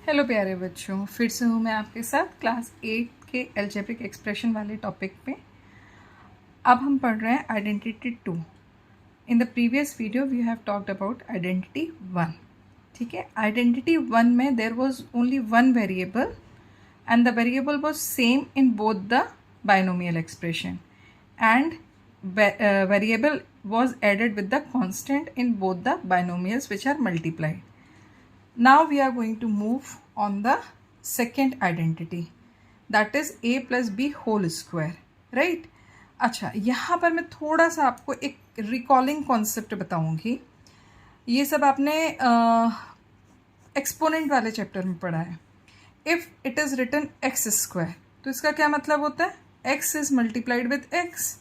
Hello प्यारे बच्चों, फिर से हूँ मैं आपके साथ क्लास 8 के अलजेब्रिक एक्सप्रेशन वाले टॉपिक पे। अब हम पढ़ रहे हैं identity 2। In the previous video we have talked about identity 1। ठीक है, आइडेंटिटी 1 में there was only one variable and the variable was same in both the binomial expression and variable was added with the constant in both the binomials which are multiplied. Now we are going to move on the second identity, that is a plus b whole square, right? अच्छा, यहाँ पर मैं थोड़ा सा आपको एक recalling concept बताऊंगी। ये सब आपने एक्सपोनेंट वाले चैप्टर में पढ़ा है। If it is written x square, तो इसका क्या मतलब होता है? X is multiplied with x.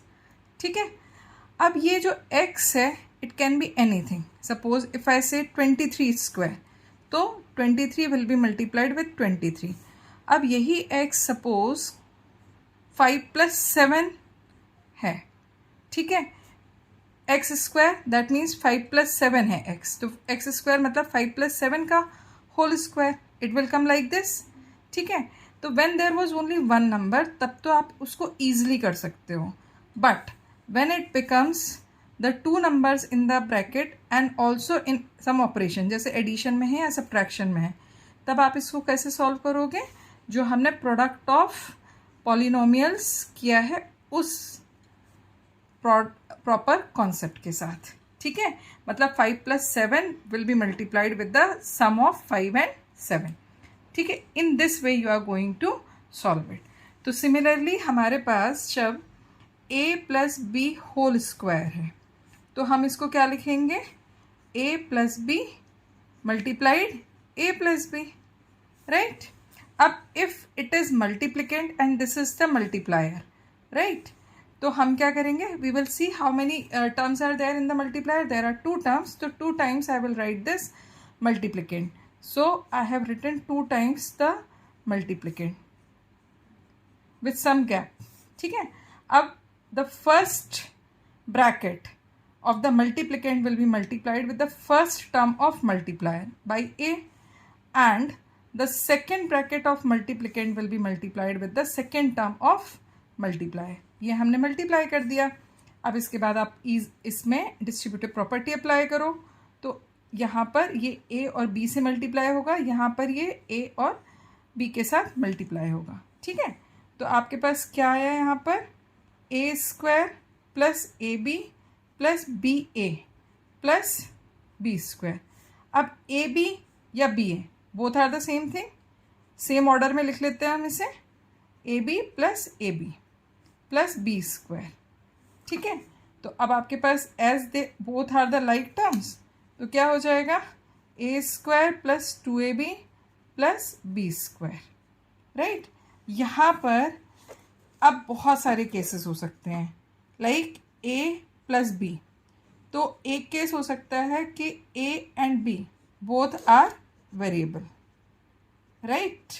ठीक है, अब ये जो x है it can be anything. Suppose if I say 23 square, तो 23 विल बी मल्टीप्लाइड विथ 23। अब यही x सपोज 5 + 7 है। ठीक है, एक्स स्क्वायर दैट मीन्स 5 + 7 है x, तो एक्स स्क्वायर मतलब 5 + 7 का whole square, it will come like this. ठीक है, तो when there was only one number तब तो आप उसको ईजिली कर सकते हो, but when it becomes the two numbers in the bracket and also in some operation, जैसे एडिशन में है या सब्ट्रैक्शन में है, तब आप इसको कैसे सॉल्व करोगे? जो हमने प्रोडक्ट ऑफ पॉलिनोमियल्स किया है उस प्रॉपर कॉन्सेप्ट के साथ। ठीक है, मतलब 5 + 7 will be multiplied with the sum of 5 and 7। ठीक है, in this way you are going to solve it. तो सिमिलरली हमारे पास जब a + b होल स्क्वायर है, तो हम इसको क्या लिखेंगे? a + b multiplied a + b, right? अब if it is multiplicand and this is the multiplier, right? तो हम क्या करेंगे? We will see how many terms are there in the multiplier. There are 2 terms, तो 2 times I will write this multiplicand, so I have written 2 times the multiplicand with some gap. ठीक है, अब the first bracket of the multiplicand will be multiplied with the first term of multiplier by a, and the second bracket of multiplicand will be multiplied with the second term of multiplier। ये हमने multiply कर दिया। अब इसके बाद आप इसमें distributive property apply करो, तो यहाँ पर ये a और b से मल्टीप्लाई होगा, यहाँ पर ये a और b के साथ मल्टीप्लाई होगा। ठीक है, तो आपके पास क्या आया यहाँ पर? a square plus ab plus ba plus b square. अब ab या ba both are the same thing, same order में लिख लेते हैं हम इसे, ab plus ab plus b square. ठीक है, तो अब आपके पास as they both are the like terms, तो क्या हो जाएगा? a square plus 2ab plus b square, right? यहाँ पर अब बहुत सारे केसेस हो सकते हैं, लाइक a + b। तो एक केस हो सकता है कि a and b both are variable, right?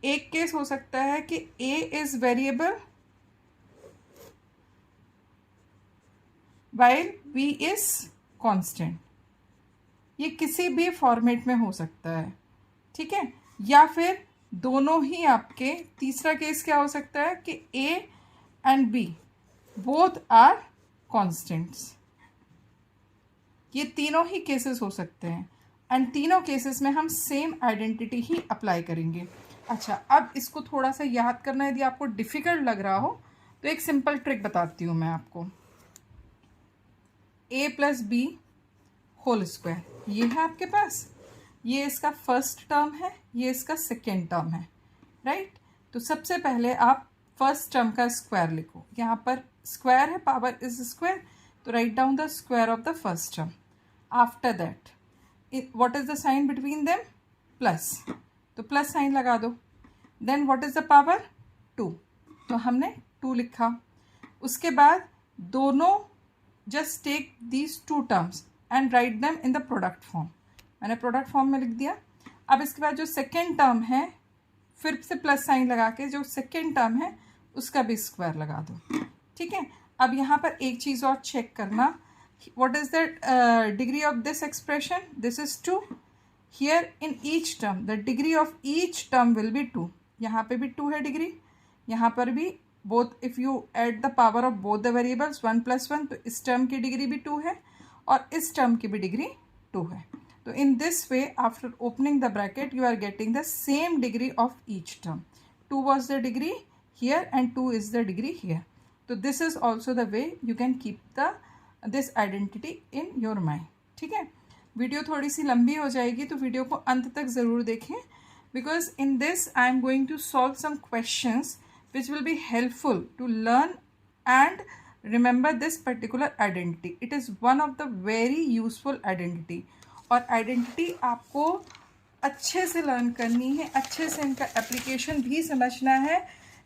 एक केस हो सकता है कि a is variable while b is constant. ये किसी भी फॉर्मेट में हो सकता है। ठीक है, या फिर दोनों ही आपके। तीसरा केस क्या हो सकता है कि a and b both are constants. ये तीनों ही केसेस हो सकते हैं एंड तीनों केसेस में हम सेम आइडेंटिटी ही अप्लाई करेंगे। अच्छा, अब इसको थोड़ा सा याद करना, यदि आपको डिफ़िकल्ट लग रहा हो तो एक सिंपल ट्रिक बताती हूँ मैं आपको। a + b होल स्क्वायर, ये है आपके पास, ये इसका फर्स्ट टर्म है, ये इसका सेकेंड टर्म है, राइट? तो सबसे पहले आप फर्स्ट टर्म का स्क्वायर लिखो। यहाँ पर स्क्वायर है, पावर इज स्क्वायर, तो write down the square of the first term. After that what is the sign between them? Plus, तो प्लस साइन लगा दो। Then what is the power? 2, तो हमने 2 लिखा। उसके बाद दोनों just take these 2 terms and write them in the product form. मैंने प्रोडक्ट फॉर्म में लिख दिया। अब इसके बाद जो सेकेंड टर्म है, फिर से प्लस साइन लगा के जो सेकेंड टर्म है उसका भी स्क्वायर लगा दो। ठीक है, अब यहाँ पर एक चीज़ और चेक करना, what is the degree of this expression? This is 2, here in each term the degree of each term will be 2. यहाँ पे भी 2 है डिग्री, यहाँ पर भी both. If you add the power of both the variables 1 + 1, तो इस term की डिग्री भी 2 है और इस टर्म की भी डिग्री 2 है. तो in this way after opening the bracket you are getting the same degree of each term. 2 was the degree here and 2 is the degree here. So this is also the way you can keep this identity in your mind. ठीक है. Video थोड़ी सी लंबी हो जाएगी तो video को अंत तक ज़रूर देखें, because in this I am going to solve some questions which will be helpful to learn and remember this particular identity. It is one of the very useful identity. और identity आपको अच्छे से learn करनी है, अच्छे से इनका application भी समझना है,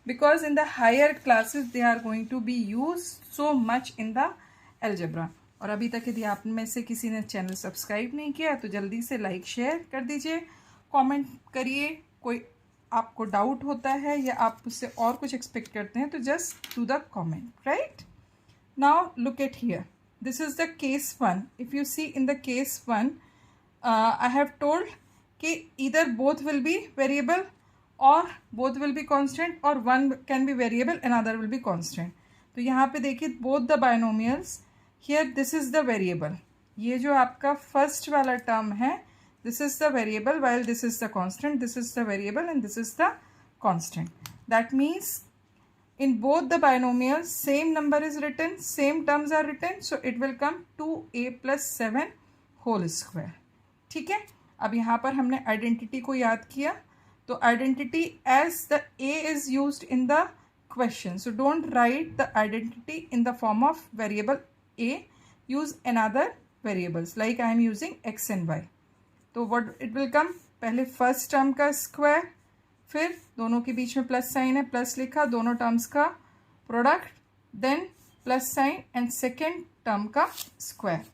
because in the higher classes they are going to be use so much in the algebra. और अभी तक यदि आप में से किसी ने चैनल सब्सक्राइब नहीं किया तो जल्दी से लाइक शेयर कर दीजिए, कमेंट करिए. कोई आपको डाउट होता है या आप उससे और कुछ एक्सपेक्ट करते हैं तो just do the comment. Right now look at here, this is the case 1. If you see in the case 1 I have told कि either both will be variable or both will be constant or one can be variable another will be constant. तो यहाँ पे देखिए both the binomials here this is the variable. ये जो आपका first वाला term है this is the variable while this is the constant, this is the variable and this is the constant. That means in both the binomials same number is written, same terms are written, so it will come 2a + 7 whole square. ठीक है. अब यहाँ पर हमने identity को याद किया, तो identity as the a is used in the question, so don't write the identity in the form of variable a, use another variables like I am using x and y. तो what it will come, पहले first term का square, फिर दोनों के बीच में plus sign है, plus लिखा, दोनों टर्म्स का product, then plus sign and second term का स्क्वायर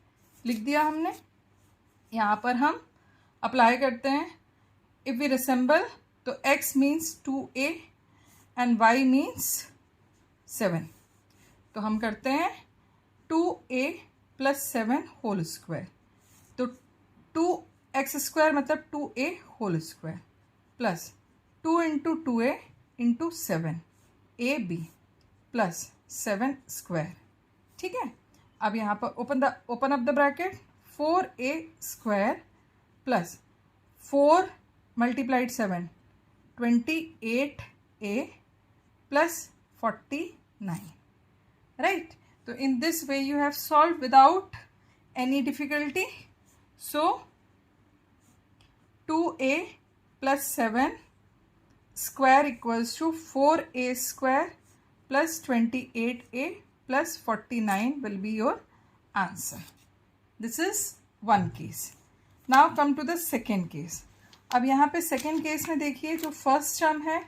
लिख दिया हमने. यहाँ पर हम अप्लाई करते हैं. इफ़ वी रिसेंबल तो x means 2a and y means 7. तो हम करते हैं 2a + 7 होल स्क्वायर. तो 2x² मतलब 2a whole square plus 2 × 2a × 7 ab plus 7 square. ठीक है. अब यहाँ पर open up the bracket, 4a² plus 4 × 7 28a plus 49. Right. तो in this way you have solve without any difficulty. So 2a + 7 square equals to 4a² plus 28a plus 49 will be your answer. This is one case. Now come to the second case. अब यहाँ पे second case में देखिए जो first term है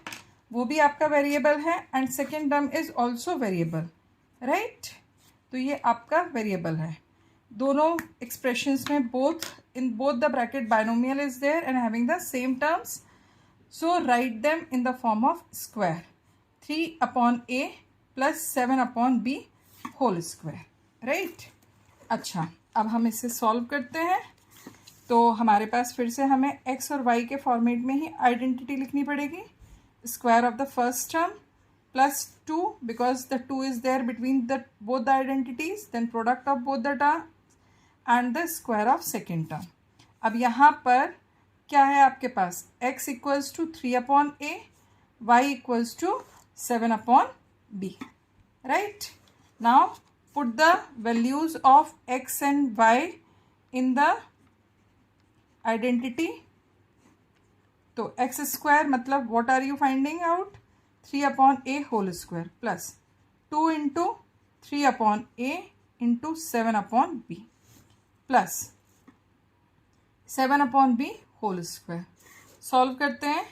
वो भी आपका वेरिएबल है and second term is also variable. Right. तो ये आपका वेरिएबल है. दोनों एक्सप्रेशंस में in both the bracket binomial is there and having the same terms, so write them in the form of square. 3/a + 7/b whole square. Right. अच्छा, अब हम इसे सॉल्व करते हैं. तो हमारे पास फिर से हमें x और y के फॉर्मेट में ही आइडेंटिटी लिखनी पड़ेगी. Square of the first term plus 2 because the 2 is there between the both the identities, then product of both the term and the square of second term. अब यहाँ पर क्या है आपके पास, x = 3/a, y = 7/b. Right. Now put the values of x and y in the identity. तो x² मतलब what are you finding out, 3/a whole square plus 2 × 3/a × 7/b plus 7/b whole square. Solve करते हैं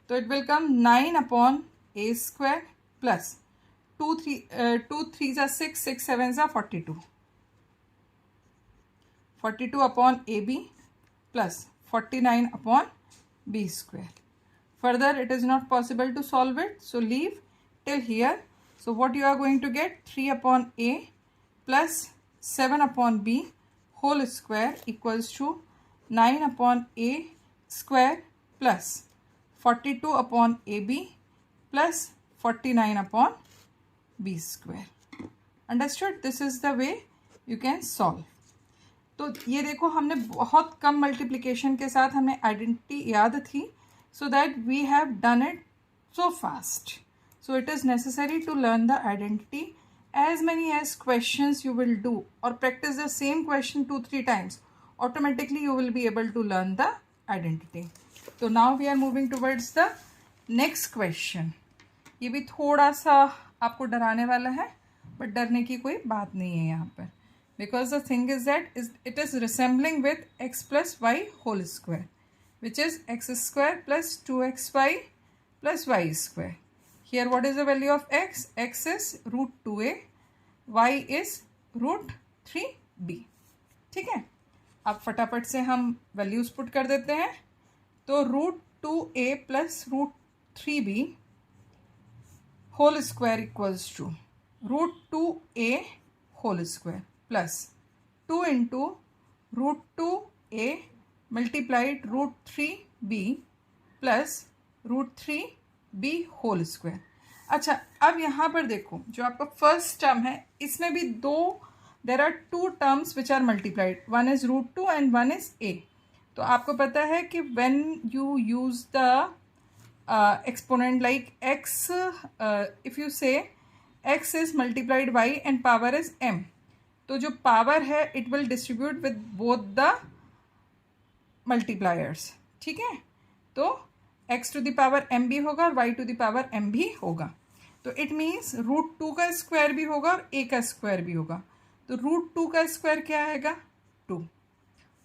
तो it will come 9/a² plus 2 3 6 6 7 42 42/ab plus 49/b². Further it is not possible to solve it, so leave till here. So what you are going to get, 3/a plus 7/b whole square equals to 9/a square plus 42 upon A B plus 49 upon B square. Understood? This is the way you can solve. तो ये देखो, हमने बहुत कम multiplication के साथ हमें आइडेंटिटी याद थी, so that we have done it so fast. So it is necessary to learn the identity as many as questions you will do or practice the same question 2-3 times. Automatically you will be able to learn the identity. So now we are moving towards the next question. ये भी थोड़ा सा आपको डराने वाला है, but डरने की कोई बात नहीं है यहाँ पर, because the thing is that it is resembling with x plus y whole square, which is x square plus 2xy plus y square. Here what is the value of x? X is root 2a, y is root 3b. ठीक है, अब फटाफट से हम values put कर देते हैं। तो root 2a plus root 3b whole square equals to root 2a whole square plus 2 into root 2a multiplied root 3b plus root 3b whole square. अच्छा, अब यहाँ पर देखो, जो आपका फर्स्ट टर्म है इसमें भी there are two terms which are multiplied, one is root 2 and one is a। तो आपको पता है कि when you use the exponent like x, if you say x is multiplied y and power is m, तो जो power है it will distribute with both the multipliers. ठीक है, तो x to the power m भी होगा और y to the power m भी होगा। तो इट मीन्स रूट 2 का स्क्वायर भी होगा और a का स्क्वायर भी होगा। तो रूट 2 का स्क्वायर क्या आएगा? 2,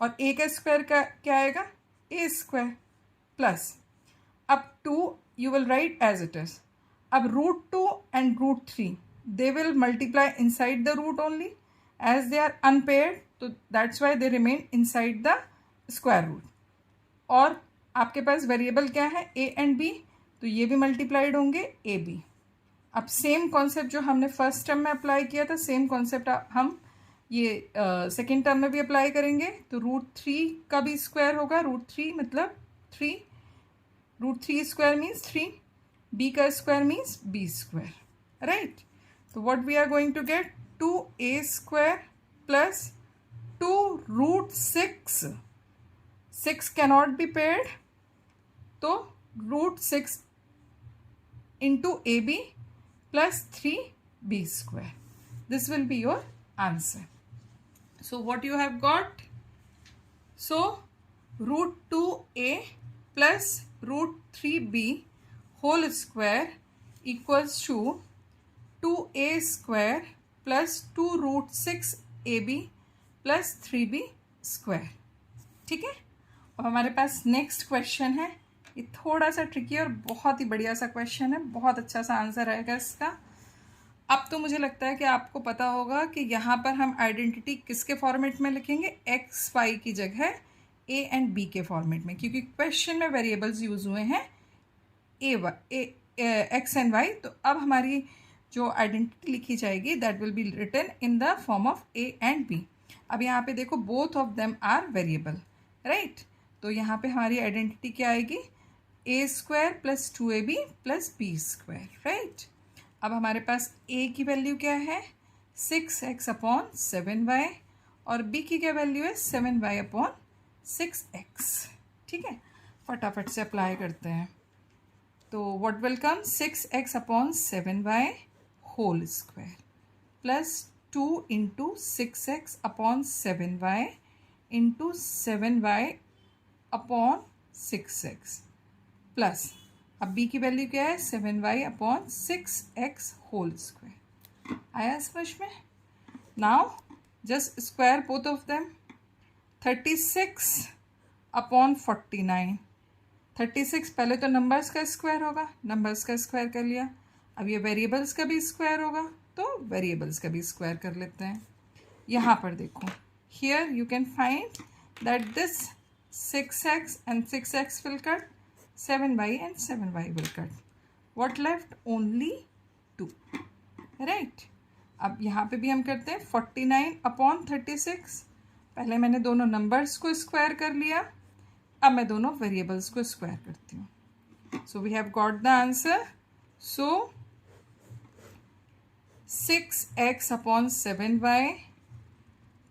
और a का स्क्वायर का क्या आएगा? a स्क्वायर प्लस, अब 2 you will write as it is. अब root 2 and root 3 they will multiply inside the root only, as they are unpaired, तो that's why they remain inside the square root. और आपके पास variable क्या है? a and b, तो ये भी multiplied होंगे a b। अब सेम कॉन्सेप्ट जो हमने फर्स्ट टर्म में अप्लाई किया था, सेम कॉन्सेप्ट हम ये सेकेंड टर्म में भी अप्लाई करेंगे। तो रूट 3 का भी स्क्वायर होगा, रूट 3 मतलब 3, रूट 3 स्क्वायर मीन्स 3, b का square means b square, right. तो what we are going to get? 2a square plus 2 root 6, 6 cannot be paired, तो root 6 into a B plus 3b square. This will be your answer. So what you have got? So root 2a plus root 3b whole square equals to 2a square plus 2 root 6ab plus 3b square. ठीक है, अब हमारे पास next question है। ये थोड़ा सा tricky और बहुत ही बढ़िया सा क्वेश्चन है, बहुत अच्छा सा आंसर रहेगा इसका। अब तो मुझे लगता है कि आपको पता होगा कि यहाँ पर हम आइडेंटिटी किसके फॉर्मेट में लिखेंगे? एक्स वाई की जगह ए एंड बी के फॉर्मेट में, क्योंकि क्वेश्चन में वेरिएबल्स यूज हुए हैं एक्स एंड वाई। तो अब हमारी जो आइडेंटिटी लिखी जाएगी that will be written in the form of A and B. अब यहाँ पे देखो, both of them are variable, right. तो यहाँ पे हमारी आइडेंटिटी क्या आएगी? a square plus 2ab plus B square, right. अब हमारे पास a की वैल्यू क्या है? 6x अपॉन 7y, और b की क्या वैल्यू है? 7y upon 6x। ठीक है, फटाफट से अप्लाई करते हैं। तो what will come? 6x upon 7y whole square plus 2 into 6x upon 7y into 7y upon 6x plus, अब b की वैल्यू क्या है? 7y upon 6x whole square. आया समझ में? Now just square both of them. 36 upon 49, 36 पहले तो numbers का स्क्वायर होगा, नंबर्स का स्क्वायर कर लिया। अब ये वेरिएबल्स का भी स्क्वायर होगा, तो वेरिएबल्स का भी स्क्वायर कर लेते हैं। यहाँ पर देखो, here you can find that this 6x and 6x will cut, 7y and 7y will cut. What left? Only 2, right? अब यहाँ पे भी हम करते हैं 49 अपॉन 36। पहले मैंने दोनों नंबर्स को स्क्वायर कर लिया, अब मैं दोनों वेरिएबल्स को स्क्वायर करती हूँ. So we have got the answer. So 6x upon 7y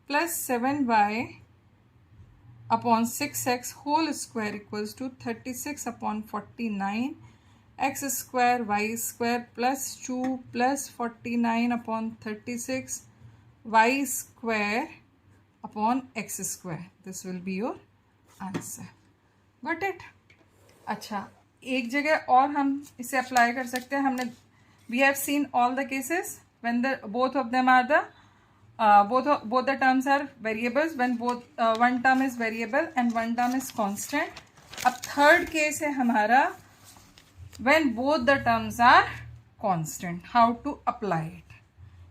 plus 7y upon 6x whole square equals to 36 upon 49 x square y square plus 2 plus 49 upon 36 y square upon x square. This will be your answer. Got it? अच्छा, एक जगह और हम इसे apply कर सकते हैं. हमने we have seen all the cases when the both of them are the both the terms are variables, when one term is variable and one term is constant. अब third case है हमारा when both the terms are constant. How to apply it?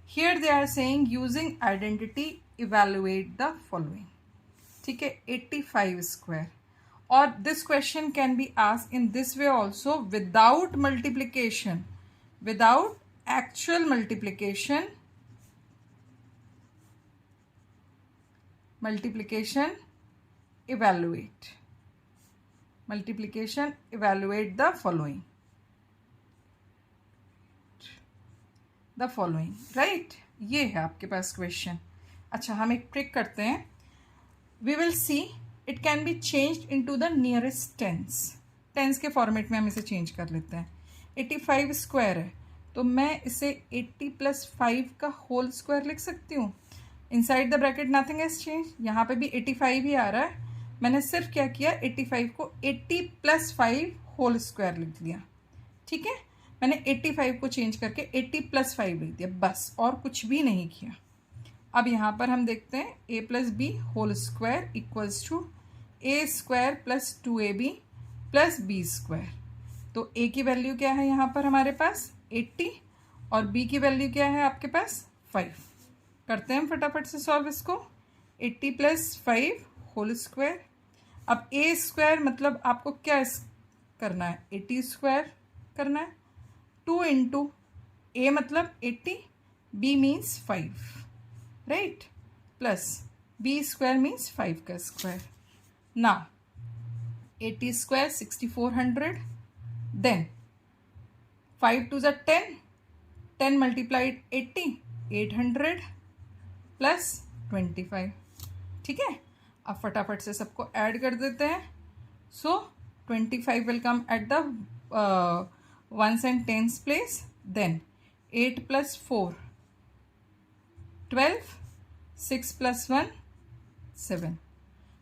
Here they are saying using identity evaluate the following. ठीक है, 85 square. Or this question can be asked in this way also, without multiplication, without actual multiplication evaluate the following. Right, ये है आपके पास question. अच्छा, हम एक trick करते हैं. We will see it can be changed into the nearest tens के format में हम इसे चेंज कर लेते हैं. 85 स्क्वायर है तो मैं इसे 80 प्लस 5 का होल स्क्वायर लिख सकती हूँ. Inside the bracket nothing has change. यहाँ पे भी 85 ही आ रहा है. मैंने सिर्फ क्या किया, 85 को 80 प्लस 5 होल स्क्वायर लिख दिया. ठीक है, मैंने 85 को चेंज करके 80 प्लस 5 लिख दिया, बस, और कुछ भी नहीं किया. अब यहाँ पर हम देखते हैं a plus B whole square equals to A square plus 2ab plus B square. तो a की वैल्यू क्या है यहाँ पर हमारे पास 80 और b की वैल्यू क्या है आपके पास 5. करते हैं फटाफट से सॉल्व इसको. 80 प्लस 5 होल स्क्वायर. अब a स्क्वायर मतलब आपको क्या करना है, 80 स्क्वायर करना है. 2 इंटू a मतलब 80, b means 5, right, plus b square means 5 का स्क्वायर. ना 80 square 6400, then 5 to the 10 multiplied 80, 800 plus 25. ठीक है, अब फटाफट से सबको ऐड कर देते हैं. सो 25 will come at the ones and tens place. Then 8 plus 4 12, 6 plus 1 7.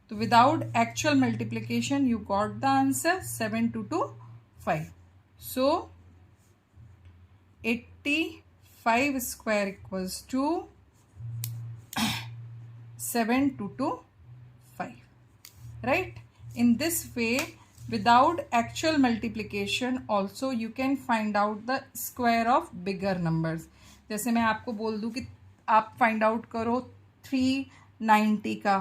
So without actual multiplication you got the answer 7 to 2 5. So 85 square equals to 7 to 2 5. Right? In this way, without actual multiplication also you can find out the square of bigger numbers. जैसे मैं आपको बोल दूं कि आप find out करो 390 का,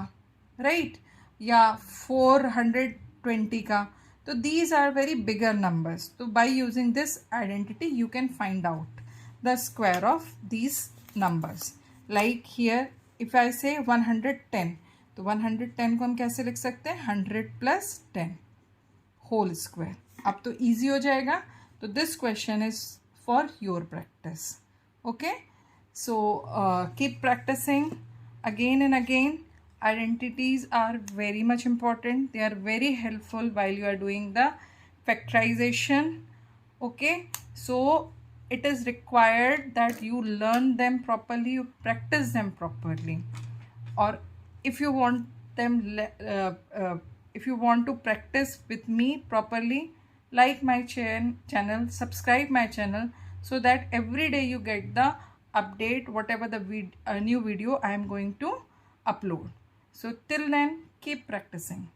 right, या 420 का. तो these are very bigger numbers. तो by using this identity you can find out the square of these numbers. Like here if I say 110, तो 110 को हम कैसे लिख सकते हैं, 100 प्लस 10 होल स्क्वायर. अब तो ईजी हो जाएगा. तो this question is for your practice. Okay, so keep practicing again and again. Identities are very much important. They are very helpful while you are doing the factorization. Okay, so it is required that you learn them properly, you practice them properly. Or if you want them if you want to practice with me properly, like my channel, subscribe my channel, so that every day you get the update whatever the new video I am going to upload. So till then, keep practicing.